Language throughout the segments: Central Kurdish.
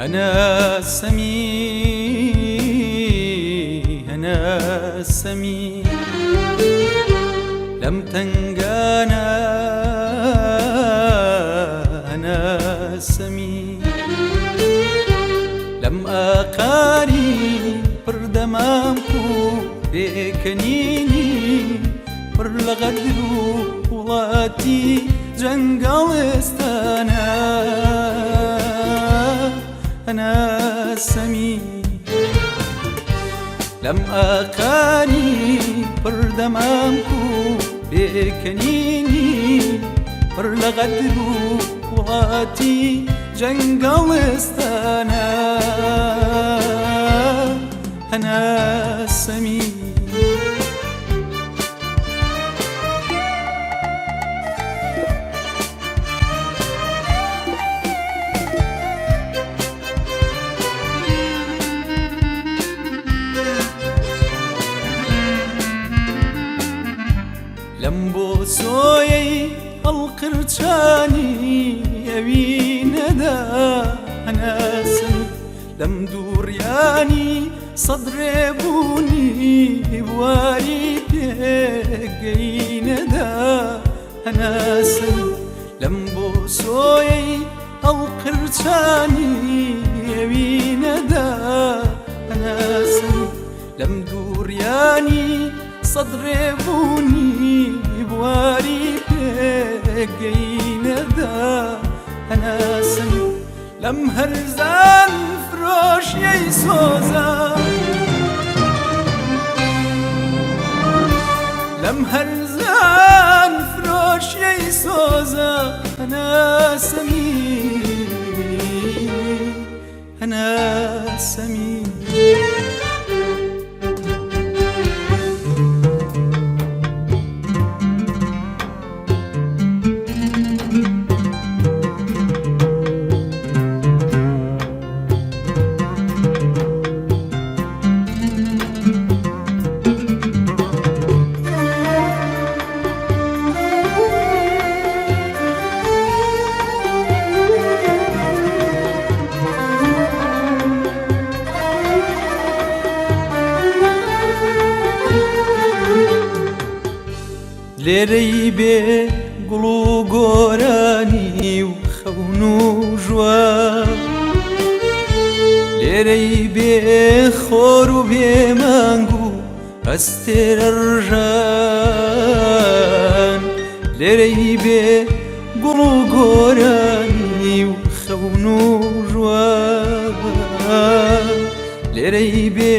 أنا السمي أنا السمي لم تنجانا أنا السمي لم أقاري بردمامكو بكنيني برلغدرو ولاتي جنگلستانا أنا السمي لم أقاني بردمامكو بكنيني برلغدرو ولاتي جنگلستانا أنا السمي لم بوسوي القرشاني يبيندا أنا سمي لم دورياني صدري بوني بواري بيقيندا أنا سمي لم بوسوي القرشاني يبيندا أنا سمي لم دورياني صدري بوني بواري بيقيندا أنا سمي لم هرزان فروش يسوزا لم هرزان فروش يسوزا أنا سمي أنا سمي لێرەی بێ گوڵ و گۆرانی و خەون و ژوان لێرەی بێ خۆر و بێمانگ و ئەستێرە ڕژان لێرەی بێ گوڵ و گۆرانی و خەون و ژوان لێرەی بێ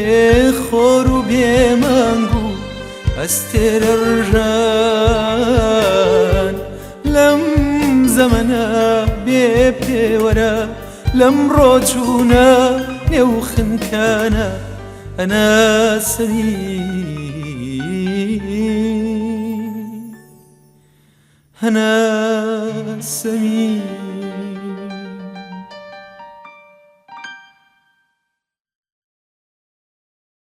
خۆر و بێمانگ و ئەستێرە ڕژان لەم زەمەنە بێ پێوەرە لەم ڕۆچوونە نێو خنکانە ئەنا سەمی ئەنا سەمی